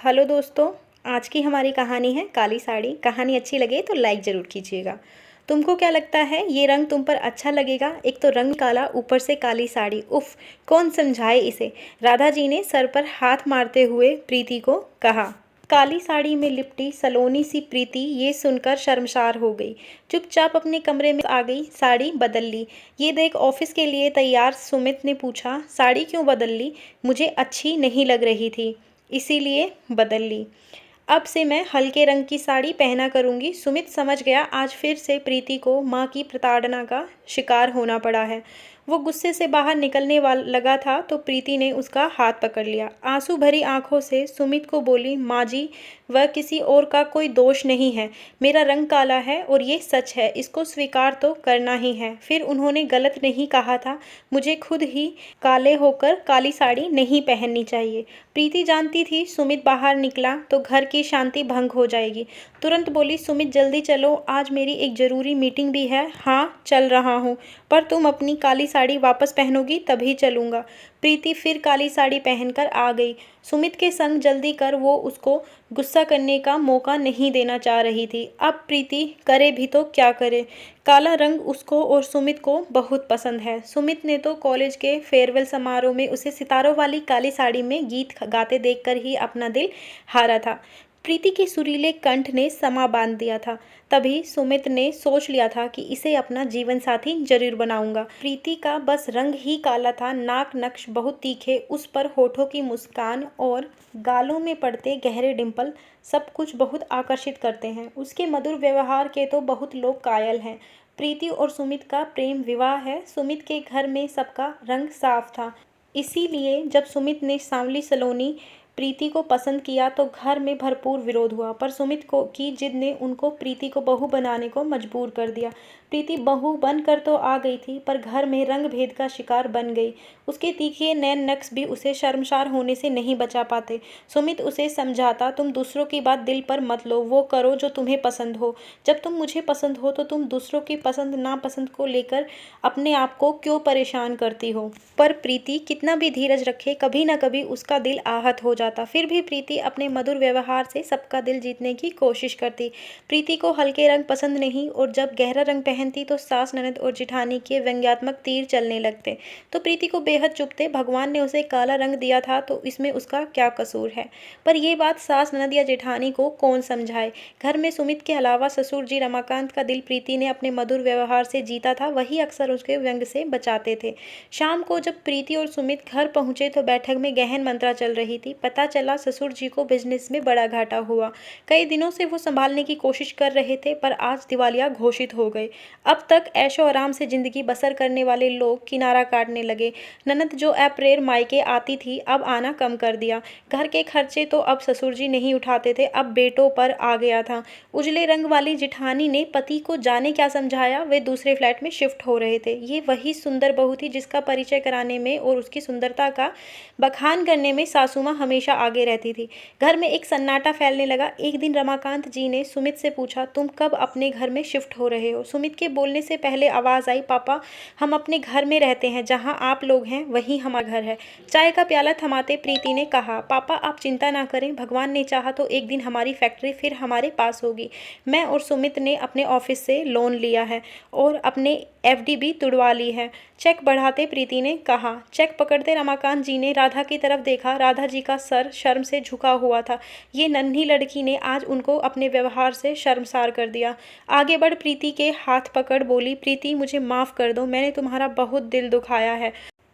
Hello दोस्तों। आज की हमारी कहानी है काली साड़ी। कहानी अच्छी लगे तो लाइक ज़रूर कीजिएगा। तुमको क्या लगता है ये रंग तुम पर अच्छा लगेगा? एक तो रंग काला, ऊपर से काली साड़ी, उफ, कौन समझाए इसे। राधा जी ने सर पर हाथ मारते हुए प्रीति को कहा। काली साड़ी में लिपटी सलोनी सी प्रीति ये सुनकर शर्मसार हो गई। चुपचाप अपने कमरे में आ गई, साड़ी बदल ली। ये देख ऑफिस के लिए तैयार सुमित ने पूछा, साड़ी क्यों बदल ली? मुझे अच्छी नहीं लग रही थी, इसीलिए बदल ली। अब से मैं हल्के रंग की साड़ी पहना करूंगी। सुमित समझ गया आज फिर से प्रीति को माँ की प्रताड़ना का शिकार होना पड़ा है। वो गुस्से से बाहर निकलने वाला लगा था तो प्रीति ने उसका हाथ पकड़ लिया। आंसू भरी आंखों से सुमित को बोली, माँ जी, वह किसी और का कोई दोष नहीं है। मेरा रंग काला है और ये सच है, इसको स्वीकार तो करना ही है। फिर उन्होंने गलत नहीं कहा था, मुझे खुद ही काले होकर काली साड़ी नहीं पहननी चाहिए। प्रीति जानती थी सुमित बाहर निकला तो घर की शांति भंग हो जाएगी। तुरंत बोली, सुमित जल्दी चलो, आज मेरी एक ज़रूरी मीटिंग भी है। हाँ चल रहा हूँ, पर तुम अपनी काली साड़ी वापस पहनोगी तभी चलूँगा। प्रीति फिर काली साड़ी पहनकर आ गई। सुमित के संग जल्दी कर वो उसको गुस्सा करने का मौका नहीं देना चाह रही थी। अब प्रीति करे भी तो क्या करे, काला रंग उसको और सुमित को बहुत पसंद है। सुमित ने तो कॉलेज के फेयरवेल समारोह में उसे सितारों वाली काली साड़ी में गीत गाते देखकर ही अपना दिल हारा था। प्रीति के सुरीले कंठ ने समा बांध दिया था। तभी सुमित ने सोच लिया था कि इसे अपना जीवन साथी जरूर बनाऊंगा। प्रीति का बस रंग ही काला था, नाक नक्श बहुत तीखे, उस पर होठों की मुस्कान और गालों में पड़ते गहरे डिंपल सब कुछ बहुत आकर्षित करते हैं। उसके मधुर व्यवहार के तो बहुत लोग कायल हैं। प्रीति और सुमित का प्रेम विवाह है। सुमित के घर में सबका रंग साफ था, इसीलिए जब सुमित ने सांवली सलोनी प्रीति को पसंद किया तो घर में भरपूर विरोध हुआ। पर सुमित को की जिद ने उनको प्रीति को बहू बनाने को मजबूर कर दिया। प्रीति बहू बनकर तो आ गई थी, पर घर में रंग भेद का शिकार बन गई। उसके तीखे नैन नक्श भी उसे शर्मसार होने से नहीं बचा पाते। सुमित उसे समझाता, तुम दूसरों की बात दिल पर मत लो, वो करो जो तुम्हें पसंद हो। जब तुम मुझे पसंद हो तो तुम दूसरों की पसंद नापसंद को लेकर अपने आप को क्यों परेशान करती हो? पर प्रीति कितना भी धीरज रखे, कभी ना कभी उसका दिल आहत हो जाता। फिर भी प्रीति अपने मधुर व्यवहार से सबका दिल जीतने की कोशिश करती। प्रीति को हल्के रंग पसंद नहीं, और जब गहरा रंग पहनती तो सास ननद और जिठानी के व्यंग्यात्मक तीर चलने लगते तो प्रीति को बेहद चुभते। भगवान ने उसे काला रंग दिया था तो इसमें उसका क्या कसूर है? पर यह बात सास ननद या जेठानी को कौन समझाए। घर में सुमित के अलावा ससुर जी रमाकांत का दिल प्रीति ने अपने मधुर व्यवहार से जीता था, वही अक्सर उसके व्यंग से बचाते थे। शाम को जब प्रीति और सुमित घर पहुंचे तो बैठक में गहन मंत्रा चल रही थी। पता चला ससुर जी को बिजनेस में बड़ा घाटा हुआ। कई दिनों से वो संभालने की कोशिश कर रहे थे, पर आज दिवालिया घोषित हो गए। अब तक ऐशो आराम से जिंदगी बसर करने वाले लोग किनारा काटने लगे। ननद जो अप्रैल मायके आती थी अब आना कम कर दिया। घर के खर्चे तो अब ससुर जी नहीं उठाते थे, अब बेटों पर आ गया था। उजले रंग वाली जिठानी ने पति को जाने क्या समझाया, वे दूसरे फ्लैट में शिफ्ट हो रहे थे। ये वही सुंदर बहू थी जिसका परिचय कराने में और उसकी सुंदरता का बखान करने में सासू माँ हमेशा आगे रहती थी। घर में एक सन्नाटा फैलने लगा। एक दिन रमाकांत जी ने सुमित से पूछा, तुम कब अपने घर में शिफ्ट हो रहे हो? सुमित के बोलने से पहले आवाज आई, पापा, हम अपने घर में रहते हैं, जहाँ आप लोग हैं वही हमारा घर है। चाय का प्याला थमाते प्रीति ने कहा, पापा आप चिंता ना करें, भगवान ने चाहा तो एक दिन हमारी फैक्ट्री फिर हमारे पास होगी। मैं और सुमित ने अपने ऑफिस से लोन लिया है और अपने एफडी भी तुड़वा ली है। चेक बढ़ाते प्रीति ने कहा। चेक पकड़ते रमाकांत जी ने राधा की तरफ देखा। राधा जी का सर शर्म से झुका हुआ था। ये नन्ही लड़की ने आज उनको अपने व्यवहार से शर्मसार कर दिया। आगे बढ़ प्रीति के हाथ पकड़ बोली, प्रीति मुझे माफ़ कर दो, मैंने तुम्हारा बहुत दिल दुखाया है।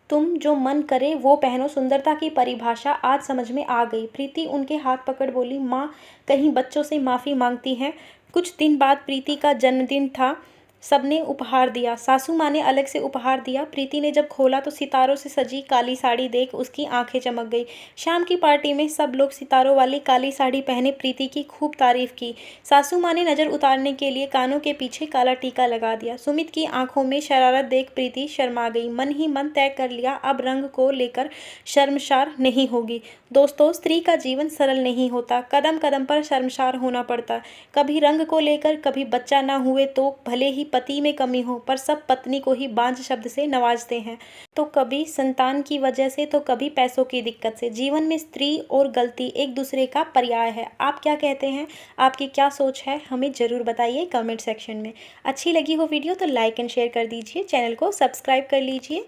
तुम जो मन करे वो पहनो। सुंदरता की परिभाषा आज समझ में आ गई। प्रीति उनके हाथ पकड़ बोली, माँ कहीं बच्चों से माफ़ी मांगती हैं। कुछ दिन बाद प्रीति का जन्मदिन था। सबने उपहार दिया। सासू माँ ने अलग से उपहार दिया। प्रीति ने जब खोला तो सितारों से सजी काली साड़ी देख उसकी आंखें चमक गई। शाम की पार्टी में सब लोग सितारों वाली काली साड़ी पहने प्रीति की खूब तारीफ की। सासू माँ ने नज़र उतारने के लिए कानों के पीछे काला टीका लगा दिया। सुमित की आंखों में शरारत देख प्रीति शर्मा गई। मन ही मन तय कर लिया, अब रंग को लेकर शर्मसार नहीं होगी। दोस्तों, स्त्री का जीवन सरल नहीं होता, कदम कदम पर शर्मसार होना पड़ता। कभी रंग को लेकर, कभी बच्चा ना हुए तो भले ही पति में कमी हो, पर सब पत्नी को ही बांझ शब्द से नवाजते हैं। तो कभी संतान की वजह से तो कभी पैसों की दिक्कत से। जीवन में स्त्री और गलती एक दूसरे का पर्याय है। आप क्या कहते हैं? आपकी क्या सोच है? हमें ज़रूर बताइए कमेंट सेक्शन में। अच्छी लगी हो वीडियो तो लाइक एंड शेयर कर दीजिए, चैनल को सब्सक्राइब कर लीजिए।